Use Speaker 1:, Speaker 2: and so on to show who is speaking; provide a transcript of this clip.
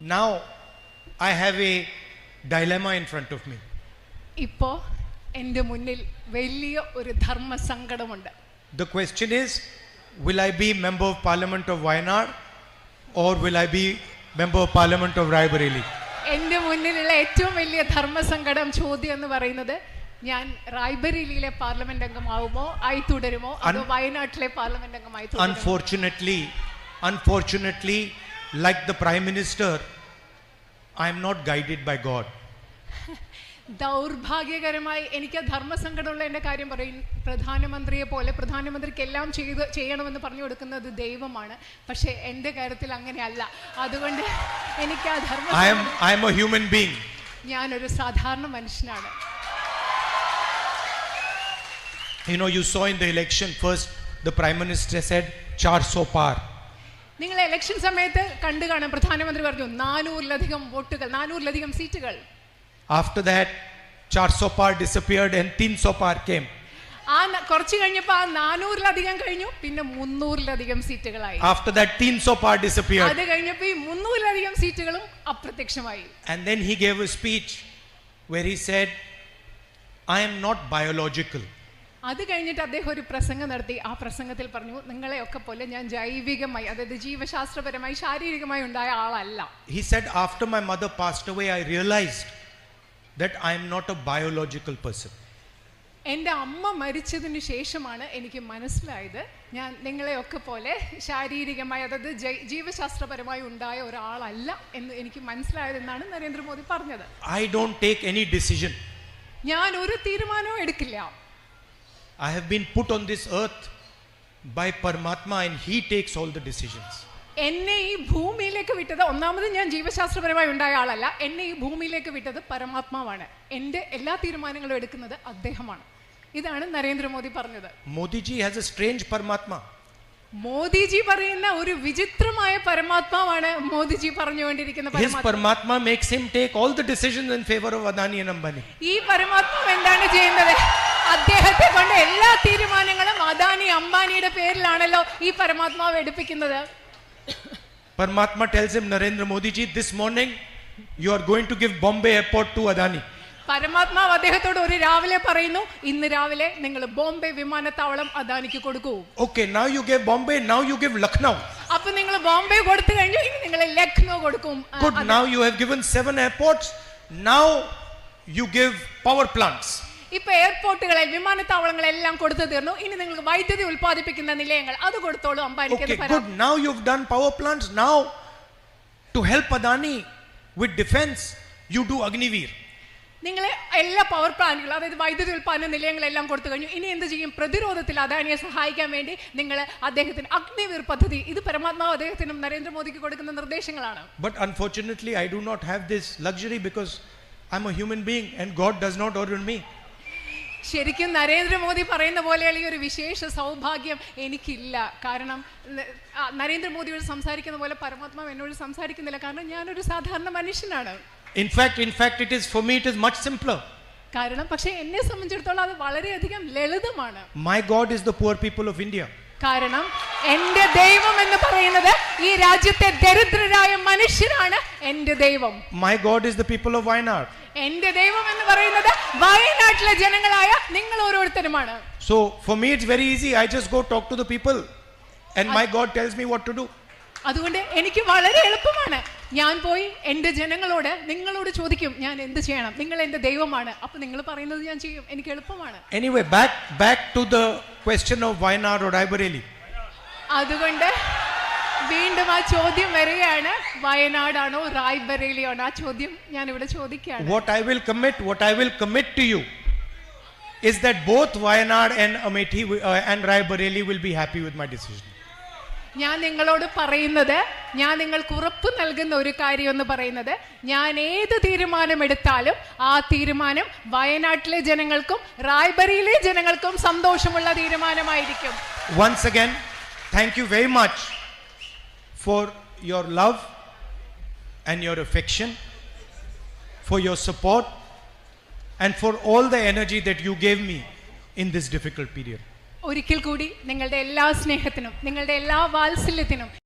Speaker 1: Now I have a dilemma in front of me.
Speaker 2: ഇപ്പോൾ എൻ്റെ മുന്നിൽ വലിയ ഒരു ധർമ്മ സങ്കടമുണ്ട്.
Speaker 1: The question is, will I be member of parliament of Wayanad or will I be member of parliament of Raebareli?
Speaker 2: എൻ്റെ മുന്നിലുള്ള ഏറ്റവും വലിയ ധർമ്മ സങ്കടം ചോദ്യം എന്ന് പറയുന്നത് ഞാൻ റായ്ബറേലിയിലെ പാർലമെന്റ് അംഗമാവുമോ ആയി തുടരുമോ അതോ വയനാട്ടിലെ പാർലമെന്റ് അംഗമായി തുടരുമോ? Unfortunately, like the Prime Minister, I am not guided by God. ദൗർഭാഗ്യകരമായി എനിക്ക് ധർമ്മസങ്കടമുള്ള എൻ്റെ കാര്യം പറയും. പ്രധാനമന്ത്രിയെ പോലെ പ്രധാനമന്ത്രിക്ക് എല്ലാം ചെയ്യണമെന്ന് പറഞ്ഞു കൊടുക്കുന്നത് ദൈവമാണ്. പക്ഷേ എൻ്റെ കാര്യത്തിൽ അങ്ങനെയല്ല. അതുകൊണ്ട് എനിക്ക് ആ
Speaker 1: I am a human being.
Speaker 2: ഞാനൊരു സാധാരണ മനുഷ്യനാണ്.
Speaker 1: You know, you saw in the election, first the Prime Minister said 400 par.
Speaker 2: നിങ്ങൾ ഇലക്ഷൻ സമയത്ത് കണ്ടു കാണാം, പ്രധാനമന്ത്രി പറഞ്ഞു 400-ലധികം വോട്ടുകൾ, 400-ലധികം സീറ്റുകൾ.
Speaker 1: After that 400 par disappeared and 300 par came.
Speaker 2: കുറച്ച് കഴിഞ്ഞപ്പോൾ ആ 400-ലധികം കഴിഞ്ഞു, പിന്നെ 300-ലധികം സീറ്റുകളായി.
Speaker 1: After that 300 par disappeared.
Speaker 2: അത് കഴിഞ്ഞപ്പോൾ ഈ 300-ലധികം സീറ്റുകളും അപ്രത്യക്ഷമായി.
Speaker 1: And then he gave a speech where he said, I am not biological.
Speaker 2: അത് കഴിഞ്ഞിട്ട് അദ്ദേഹം ഒരു പ്രസംഗം നടത്തി. ആ പ്രസംഗത്തിൽ പറഞ്ഞു, നിങ്ങളെയൊക്കെ പോലെ ഞാൻ ജൈവികമായി, അതായത് ജീവശാസ്ത്രപരമായി ശാരീരികമായി ഉണ്ടായ ആളല്ല.
Speaker 1: He said, after my mother passed away, I realized that I am not a biological person.
Speaker 2: എൻ്റെ അമ്മ മരിച്ചതിന് ശേഷമാണ് എനിക്ക് മനസ്സിലായത് ഞാൻ നിങ്ങളെയൊക്കെ പോലെ ശാരീരികമായി, അതായത് ജീവശാസ്ത്രപരമായി ഉണ്ടായ ഒരാളല്ല എന്ന് എനിക്ക് മനസ്സിലായതെന്നാണ് നരേന്ദ്രമോദി പറഞ്ഞത്.
Speaker 1: I don't take any decision.
Speaker 2: ഞാൻ ഒരു തീരുമാനവും എടുക്കില്ല.
Speaker 1: I have been put on this earth by Paramatma and he takes all the decisions.
Speaker 2: എന്നെ ഈ ഭൂമിയിലേക്ക് വിട്ടത്, ഒന്നാമത് ഞാൻ ജീവശാസ്ത്രപരമായി ഉണ്ടായ ആളല്ല, എന്നെ ഈ ഭൂമിയിലേക്ക് വിട്ടത് പരമാത്മാവാണ്. എൻ്റെ എല്ലാ തീരുമാനങ്ങളും എടുക്കുന്നത് അദ്ദേഹമാണ്. ഇതാണ് നരേന്ദ്രമോദി പറഞ്ഞത്.
Speaker 1: Modiji has a strange Paramatma.
Speaker 2: Modiji പറയുന്ന ഒരു വിചിത്രമായ പരമാത്മാവാണ് മോദിജി പറഞ്ഞുകൊണ്ടിരിക്കുന്ന
Speaker 1: His Paramatma makes him take all the decisions in favor of Adani and Ambani.
Speaker 2: ഈ പരമാത്മാവ് എന്താണ് ചെയ്യുന്നത്? അദ്ദേഹത്തെ കൊണ്ട് എല്ലാ തീരുമാനങ്ങളും അദാനി അംബാനിയുടെ പേരിലാണല്ലോ ഈ പരമാത്മാവ് എടുപ്പിക്കുന്നത്.
Speaker 1: Paramatma tells him, Narendra Modi ji, this morning you are going to give Bombay airport to Adani.
Speaker 2: പരമാത്മാവ് അദ്ദേഹത്തോട് ഒരു രാവിലെ പറയുന്നു, ഇന്ന് രാവിലെ നിങ്ങൾ ബോംബെ വിമാനത്താവളം അദാനിക്ക് കൊടുക്കൂ.
Speaker 1: Okay, now you gave Bombay, now you give Lucknow.
Speaker 2: അപ്പൊ നിങ്ങൾ ബോംബെ കൊടുത്തു കഴിഞ്ഞു, ഇനി നിങ്ങൾ ലക്നോ കൊടുക്കും.
Speaker 1: Good, now you have given 7 airports, now you give power plants.
Speaker 2: ഇപ്പൊ എയർപോർട്ടുകളെ, വിമാനത്താവളങ്ങളെല്ലാം കൊടുത്തു തീർന്നു, ഇനി നിങ്ങൾക്ക് വൈദ്യുതി ഉൽപ്പാദിപ്പിക്കുന്ന നിലയങ്ങൾ അത് കൊടുത്തോളൂ അംബാനിക്ക്.
Speaker 1: Okay, good, now you've done power plants, now to help Adani with defense you do Agniveer.
Speaker 2: നിങ്ങൾ എല്ലാ പവർ പ്ലാന്റുകളും, അതായത് വൈദ്യുതി ഉൽപ്പാദന നിലയങ്ങളെല്ലാം കൊടുത്തു കഴിഞ്ഞു, ഇനി എന്ത് ചെയ്യും? പ്രതിരോധത്തിൽ അദാനിയെ സഹായിക്കാൻ വേണ്ടി നിങ്ങൾ അദ്ദേഹത്തിന് അഗ്നിവീർ പദ്ധതി, ഇത് പരമാത്മാവ് അദ്ദേഹത്തിനും നരേന്ദ്രമോദിക്ക് കൊടുക്കുന്ന നിർദ്ദേശങ്ങളാണ്.
Speaker 1: But unfortunately I do not have this luxury because I'm a human being and God does not order me.
Speaker 2: ശരിക്കും നരേന്ദ്രമോദി പറയുന്ന പോലെയുള്ള ഈ ഒരു വിശേഷ സൗഭാഗ്യം എനിക്കില്ല. കാരണം നരേന്ദ്രമോദിയോട് സംസാരിക്കുന്ന പോലെ പരമാത്മാവ് എന്നോട് സംസാരിക്കുന്നില്ല. കാരണം ഞാനൊരു സാധാരണ മനുഷ്യനാണ്.
Speaker 1: In fact it is, for me it is much simpler.
Speaker 2: കാരണം പക്ഷേ എന്നെ സംബന്ധിച്ചിടത്തോളം അത് വളരെയധികം ലളിതമാണ്.
Speaker 1: My God is the poor people of India.
Speaker 2: കാരണം എൻ്റെ ദൈവം എന്ന് പറയുന്നത് ഈ രാജ്യത്തെ ദരിദ്രരായ മനുഷ്യരാണ് എൻ്റെ ദൈവം.
Speaker 1: My God is the people of Wayanad.
Speaker 2: എൻ്റെ ദൈവം എന്ന് പറയുന്നത് വയനാട്ടിലെ ജനങ്ങളായ നിങ്ങൾ ഓരോരുത്തരുമാണ്.
Speaker 1: So for me it's very easy, I just go talk to the people and my God tells me what to do.
Speaker 2: അതുകൊണ്ട് എനിക്ക് വളരെ എളുപ്പമാണ്. ഞാൻ പോയി എൻ്റെ ജനങ്ങളോട്, നിങ്ങളോട് ചോദിക്കും ഞാൻ എന്ത് ചെയ്യണം, നിങ്ങൾ എൻ്റെ ദൈവമാണ്, അപ്പൊ നിങ്ങൾ പറയുന്നത് ഞാൻ ചെയ്യും. എനിക്ക് എളുപ്പമാണ്.
Speaker 1: Anyway, back to the question of Wayanad or Raebareli.
Speaker 2: അതുകൊണ്ട് വീണ്ടും ആ ചോദ്യം വരികയാണ്, വയനാടാണോ റായ്ബറേലിയാണോ? ആ ചോദ്യം ഞാൻ ഇവിടെ ചോദിക്കുകയാണ്.
Speaker 1: What I will commit to you is that both Wayanad and Amethi and Raebareli will be happy with my decision.
Speaker 2: ഞാൻ നിങ്ങളോട് പറയുന്നത്, ഞാൻ നിങ്ങൾക്ക് ഉറപ്പ് നൽകുന്ന ഒരു കാര്യം എന്ന് പറയുന്നത്, ഞാൻ ഏത് തീരുമാനമെടുത്താലും ആ തീരുമാനം വയനാട്ടിലെ ജനങ്ങൾക്കും റായ്ബറേലിയിലെ ജനങ്ങൾക്കും സന്തോഷമുള്ള തീരുമാനമായിരിക്കും.
Speaker 1: Once again, thank you very much for your love and your affection, for your support and for all the energy that you gave me in this difficult period.
Speaker 2: ഒരിക്കൽ കൂടി നിങ്ങളുടെ എല്ലാ സ്നേഹത്തിനും നിങ്ങളുടെ എല്ലാ വാത്സല്യത്തിനും